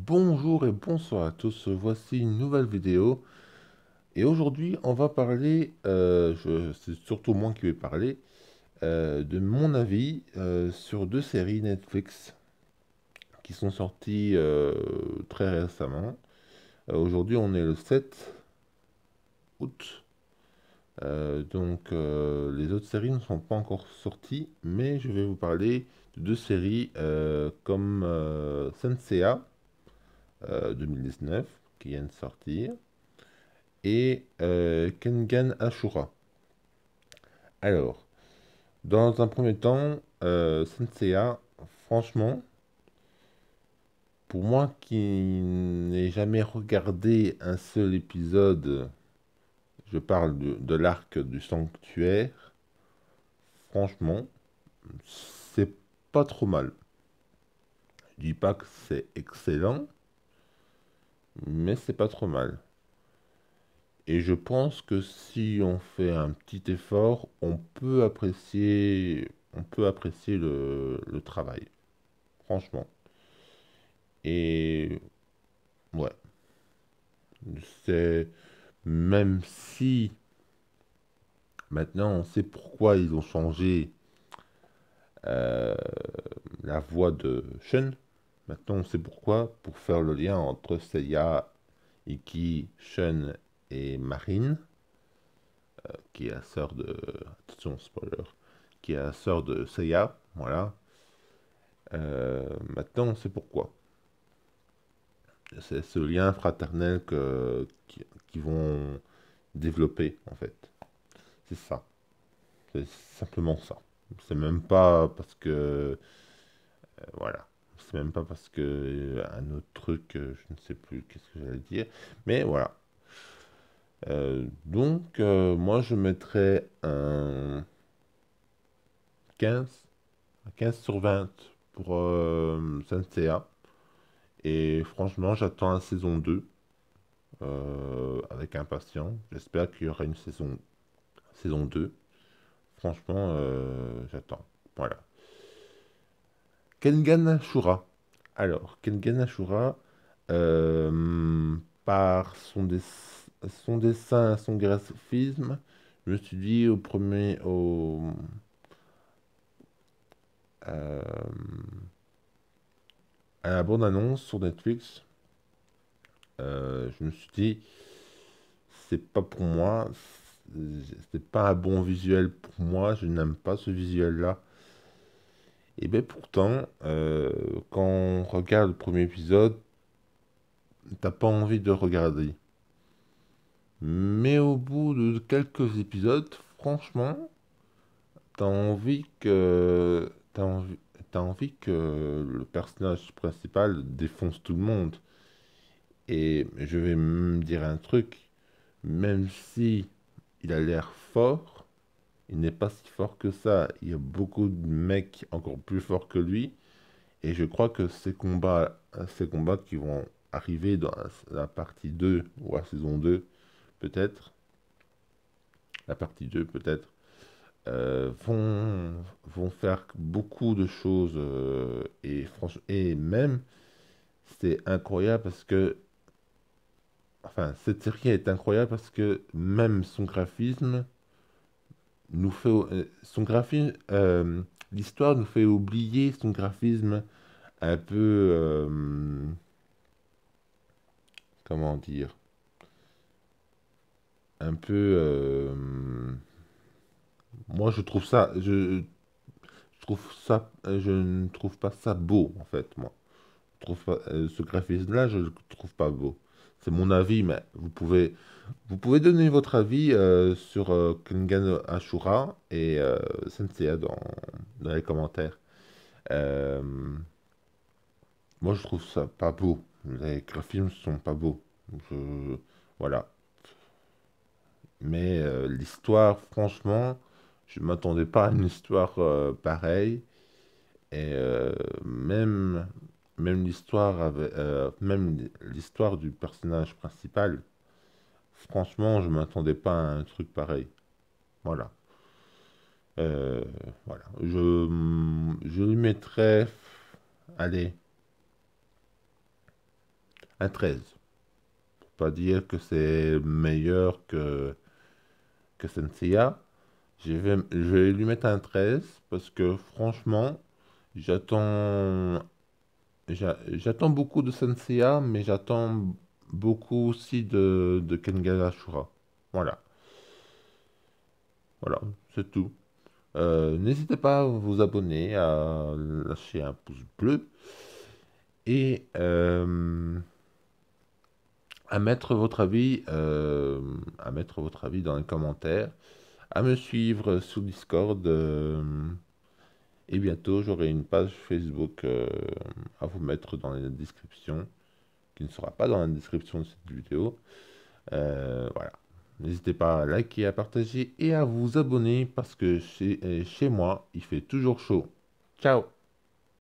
Bonjour et bonsoir à tous, voici une nouvelle vidéo et aujourd'hui on va parler, c'est surtout moi qui vais parler, de mon avis sur deux séries Netflix qui sont sorties très récemment. Aujourd'hui on est le 7 août, donc les autres séries ne sont pas encore sorties, mais je vais vous parler de deux séries comme Senseiya 2019 qui vient de sortir et Kengan Ashura. Alors, dans un premier temps, Senseiya, franchement, pour moi qui n'ai jamais regardé un seul épisode, je parle de l'arc du sanctuaire, franchement, c'est pas trop mal. Je dis pas que c'est excellent, mais c'est pas trop mal. Et je pense que si on fait un petit effort, on peut apprécier le travail, franchement. Et ouais, c'est même si maintenant on sait pourquoi ils ont changé euh, la voix de Shun. Maintenant on sait pourquoi, pour faire le lien entre Seiya, Iki, Shun et Marine, qui est la sœur de... Attention, spoiler. Qui est la sœur de Seiya, voilà. Maintenant on sait pourquoi. C'est ce lien fraternel qui vont développer, en fait. C'est ça. C'est simplement ça. C'est même pas parce que... voilà. C'est même pas parce que un autre truc, je ne sais plus qu'est-ce que j'allais dire. Mais voilà. Donc, moi, je mettrais un 15, un 15 sur 20 pour Senseiya. Et franchement, j'attends la saison 2 avec impatience. J'espère qu'il y aura une saison 2. Franchement, j'attends. Voilà. Kengan Ashura. Alors, Kengan Ashura, par son dessin, son graphisme, je me suis dit euh, à la bande-annonce sur Netflix, je me suis dit, c'est pas pour moi, c'est pas un bon visuel pour moi, je n'aime pas ce visuel-là. Et bien pourtant, quand on regarde le premier épisode, t'as pas envie de regarder. Mais au bout de quelques épisodes, franchement, t'as envie que le personnage principal défonce tout le monde. Et je vais me dire un truc, même si il a l'air fort, il n'est pas si fort que ça. Il y a beaucoup de mecs encore plus forts que lui. Et je crois que ces combats qui vont arriver dans la partie 2 ou la saison 2, peut-être, la partie 2 peut-être, vont faire beaucoup de choses. Et franchement, et même, c'est incroyable parce que, enfin, cette série est incroyable parce que même son graphisme son graphisme, l'histoire nous fait oublier son graphisme un peu, comment dire, un peu, moi je ne trouve pas ça beau en fait, moi. Ce graphisme-là, je le trouve pas beau. C'est mon avis, mais vous pouvez donner votre avis sur Kengan Ashura et Senseiya dans les commentaires. Euh, Moi, je trouve ça pas beau. Les graphismes sont pas beaux. Voilà. Mais l'histoire, franchement, je m'attendais pas à une histoire pareille. Et même l'histoire du personnage principal, franchement, je m'attendais pas à un truc pareil. Voilà. Euh, voilà. Je lui mettrais, allez, un 13. Pour pas dire que c'est meilleur que Senseiya. Je vais lui mettre un 13 parce que franchement, j'attends j'attends beaucoup de Senseiya, mais j'attends beaucoup aussi de Kengan Ashura. Voilà, voilà, c'est tout. N'hésitez pas à vous abonner, à lâcher un pouce bleu et à mettre votre avis dans les commentaires, à me suivre sur Discord. Et bientôt, j'aurai une page Facebook à vous mettre dans la description, qui ne sera pas dans la description de cette vidéo. Voilà. N'hésitez pas à liker, à partager et à vous abonner parce que chez moi, il fait toujours chaud. Ciao!